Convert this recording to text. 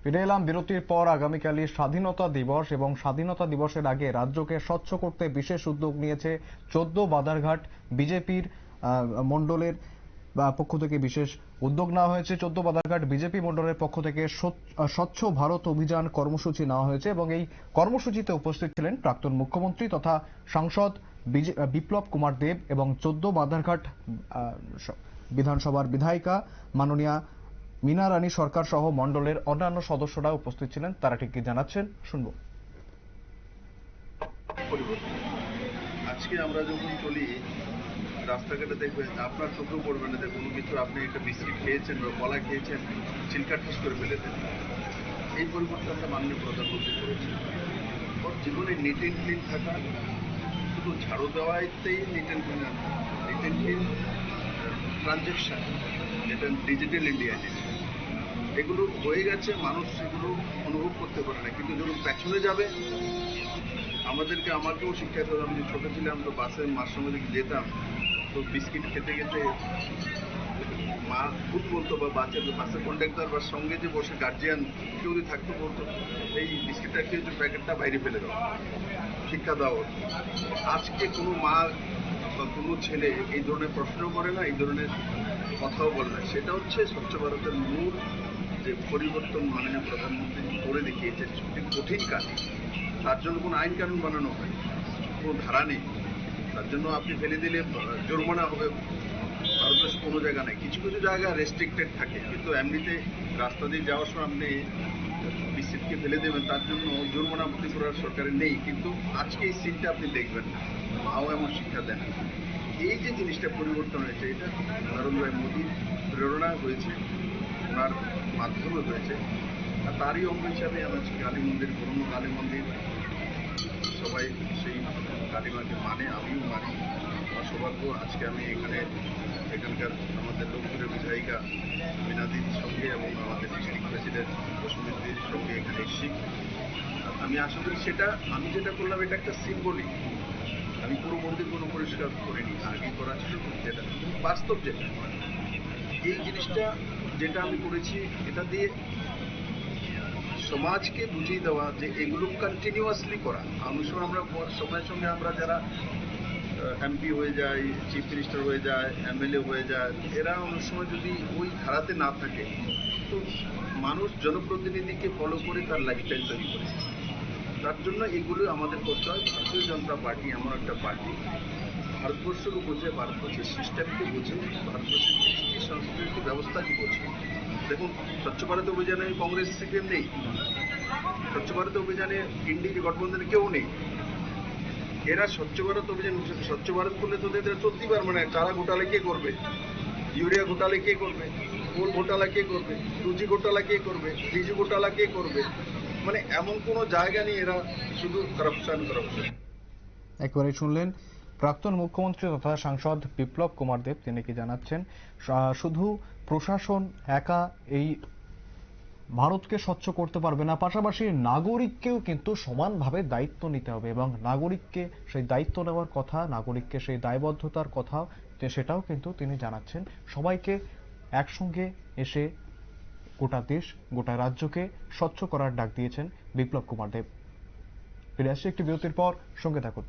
ফিরে এলাম বিরতির পর। আগামীকালই স্বাধীনতা দিবস এবং স্বাধীনতা দিবসের আগে রাজ্যকে স্বচ্ছ করতে বিশেষ উদ্যোগ নিয়েছে 14 বাধারঘাট বিজেপির মণ্ডলের পক্ষ থেকে। বিশেষ উদ্যোগ নেওয়া হয়েছে 14 বাধারঘাট বিজেপি মণ্ডলের পক্ষ থেকে। স্বচ্ছ ভারত অভিযান কর্মসূচি নেওয়া হয়েছে এবং এই কর্মসূচিতে উপস্থিত ছিলেন প্রাক্তন মুখ্যমন্ত্রী তথা সাংসদ বিপ্লব কুমার দেব এবং 14 বাধারঘাট বিধানসভার বিধায়িকা মাননীয়া মীনা রানী সরকার সহ মণ্ডলের অন্যান্য সদস্যরা উপস্থিত ছিলেন। তারা ঠিক কি জানাচ্ছেন শুনবো। আজকে আমরা যখন চলি রাস্তাঘাটে দেখবেন, আপনার চোখেও পড়বে না যে কোনো কিছু আপনি একটা বিস্কিট খেয়েছেন বা কলা খেয়েছেন, চিলকার ঠাস করে ফেলে দেন। এই পরিবর্তনটা মাননীয় প্রধানমন্ত্রী করেছেন। ওর জীবনে নিট অ্যান্ড ক্লিন থাকা, শুধু ঝাড়ু দেওয়াইতেই নিট অ্যান্ড ক্লিন ট্রানজেকশন, যেটা ডিজিটাল ইন্ডিয়া যেটা, এগুলো হয়ে গেছে, মানুষ সেগুলো অনুভব করতে পারে না। কিন্তু যখন পেছনে যাবে, আমাকেও শিক্ষাতে হবে। আমি ছোট ছিলাম তো বাসে মার সঙ্গে দিকে যেতাম, তো বিস্কিট খেতে খেতে মা খুব বলতো, বা বাসের কন্ডাক্টর বা সঙ্গে যে বসে গার্জিয়ান কেউ যদি থাকতো, বলতো এই বিস্কিটটা খেয়ে প্যাকেটটা বাইরে ফেলে দাও, শিক্ষা দাও। আজকে কোনো মা বা কোনো ছেলে এই ধরনের প্রশ্ন করে না, এই ধরনের কথাও বলে না। সেটা হচ্ছে স্বচ্ছ ভারতের মূল যে পরিবর্তন মাননীয় প্রধানমন্ত্রী করে দেখিয়েছেন। একটি কঠিন কাজ, তার জন্য কোনো আইন কানুন বানানো হয়, কোনো ধারা নেই। তার জন্য আপনি ফেলে দিলে জরিমানা হবে, ভারতবর্ষে কোনো জায়গা নেই। কিছু কিছু জায়গা রেস্ট্রিক্টেড থাকে, কিন্তু এমনিতে রাস্তা দিয়ে যাওয়ার সময় আপনি বিস্কিটকে ফেলে দেবেন, তার জন্য জরিমানা ত্রিপুরার সরকারের নেই। কিন্তু আজকে এই সিনটা আপনি দেখবেন না, মাও এমন শিক্ষা দেন। এই যে জিনিসটা পরিবর্তন হয়েছে, এটা নরেন্দ্র ভাই মোদীর প্রেরণা হয়েছে, ওনার মাধ্যমে হয়েছে। আর তারই অঙ্গ হিসাবে আমার কালী মন্দির, পুরনো কালী মন্দির, সবাই সেই কালীমাকে মানে, আমিও মানি। আমার সৌভাগ্য আজকে আমি এখানকার আমাদের লোকপুরের বিধায়িকা মীনাদির সঙ্গে এবং আমাদের ডিস্ট্রিক্ট প্রেসিডেন্ট বসুমিত্রীর সঙ্গে এখানে এসেছি। আমি আশা করি সেটা আমি যেটা করলাম এটা একটা সিম্বলিক। আমি পুরো মন্দির কোনো পরিষ্কার করিনি, আগে করা ছিল, যেটা বাস্তব যেটা এই জিনিসটা যেটা আমি করেছি, এটা দিয়ে সমাজকে বুঝিয়ে দেওয়া যে এগুলো কন্টিনিউয়াসলি করা। আমরা সময়ের সঙ্গে আমরা যারা এমপি হয়ে যায়, চিফ মিনিস্টার হয়ে যায়, এমএলএ হয়ে যায়, এরা অনেক সময় যদি ওই ধারাতে না থাকে, তো মানুষ জনপ্রতিনিধিকে ফলো করে তার লাইফস্টাইল তৈরি করে। তার জন্য এগুলো আমাদের করতে হয়। ভারতীয় জনতা পার্টি এমন একটা পার্টি, ভারতবর্ষকে বোঝে, ভারতবর্ষের সিস্টেমকে বোঝে, ভারতবর্ষের কৃষ্টি সংস্কৃতি ব্যবস্থাকে বোঝে। দেখুন, স্বচ্ছ ভারত অভিযানে কংগ্রেস সিপিএম নেই, স্বচ্ছ ভারত অভিযানে ইন্ডিয়া গঠবন্ধনে কেউ নেই। এরা স্বচ্ছ ভারত অভিযান, স্বচ্ছ ভারত করলে তো এদের চলতেই পারবে না। চারা ঘোটালা কে করবে, ইউরিয়া ঘোটালা কে করবে, কোল ঘোটালা কে করবে, 2G ঘোটালা কে করবে, 3G ঘোটালা কে করবে? মানে এমন কোনো জায়গা নেই, এরা শুধু করাপশন। একবারে শুনলেন প্রাক্তন মুখ্যমন্ত্রী তথা সাংসদ বিপ্লব কুমার দেব। তিনি কি জানাচ্ছেন, শুধু প্রশাসন একা এই ভারতকে স্বচ্ছ করতে পারবে না, পাশাপাশি নাগরিককেও কিন্তু সমানভাবে দায়িত্ব নিতে হবে এবং নাগরিককে সেই দায়িত্ব নেওয়ার কথা, নাগরিককে সেই দায়বদ্ধতার কথা, সেটাও কিন্তু তিনি জানাচ্ছেন। সবাইকে একসঙ্গে এসে গোটা দেশ, গোটা রাজ্যকে স্বচ্ছ করার ডাক দিয়েছেন বিপ্লব কুমার দেব। ফিরে আসছে একটি বিরতির পর, সঙ্গে থাকুন।